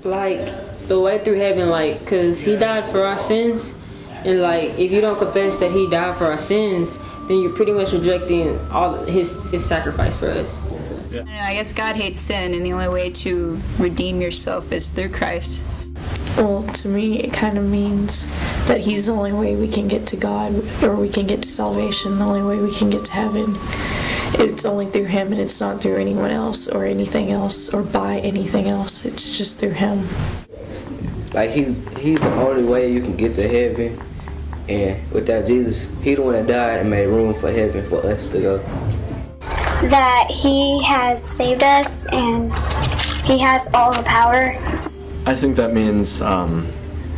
Like, the way through heaven, like, because he died for our sins. And, like, if you don't confess that he died for our sins, then you're pretty much rejecting all his sacrifice for us. So. Yeah. I guess God hates sin, and the only way to redeem yourself is through Christ. Well, to me, it kind of means that he's the only way we can get to God, or we can get to salvation, the only way we can get to heaven. It's only through him, and it's not through anyone else or anything else or by anything else. It's just through him. Like, he's the only way you can get to heaven. And without Jesus, he's the one that died and made room for heaven for us to go. That he has saved us and he has all the power. I think that means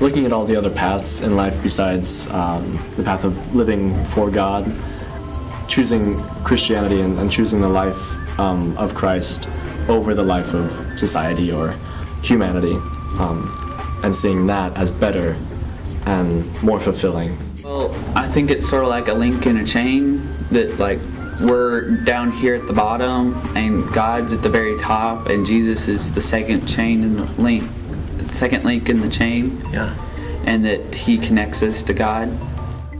looking at all the other paths in life besides the path of living for God, choosing Christianity and choosing the life of Christ over the life of society or humanity, and seeing that as better and more fulfilling. Well, I think it's sort of like a link in a chain, that like we're down here at the bottom and God's at the very top, and Jesus is the second chain in the link, second link in the chain. Yeah. And that he connects us to God.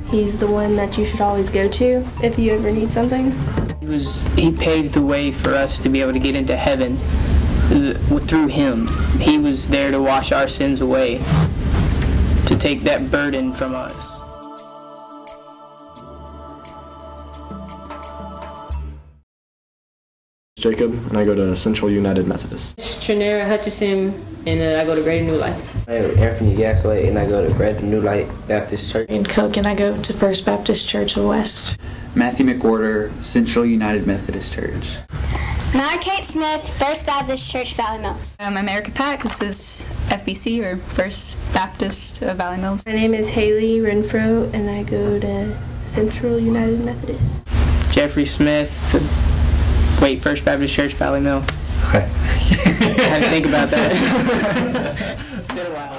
He's the one that you should always go to if you ever need something. He paved the way for us to be able to get into heaven through him. He was there to wash our sins away, to take that burden from us. Jacob, and I go to Central United Methodist. Trenera Hutchison, and I go to Greater New Life. I'm Anthony Gasway, and I go to Greater New Light Baptist Church. In Cook, and I go to First Baptist Church of the West. Matthew McWhorter, Central United Methodist Church. And I'm Kate Smith, First Baptist Church, Valley Mills. I'm Erica Pack. This is FBC, or First Baptist of Valley Mills. My name is Haley Renfro, and I go to Central United Methodist. Jeffrey Smith, First Baptist Church, Valley Mills. I had to think about that. It's been a while.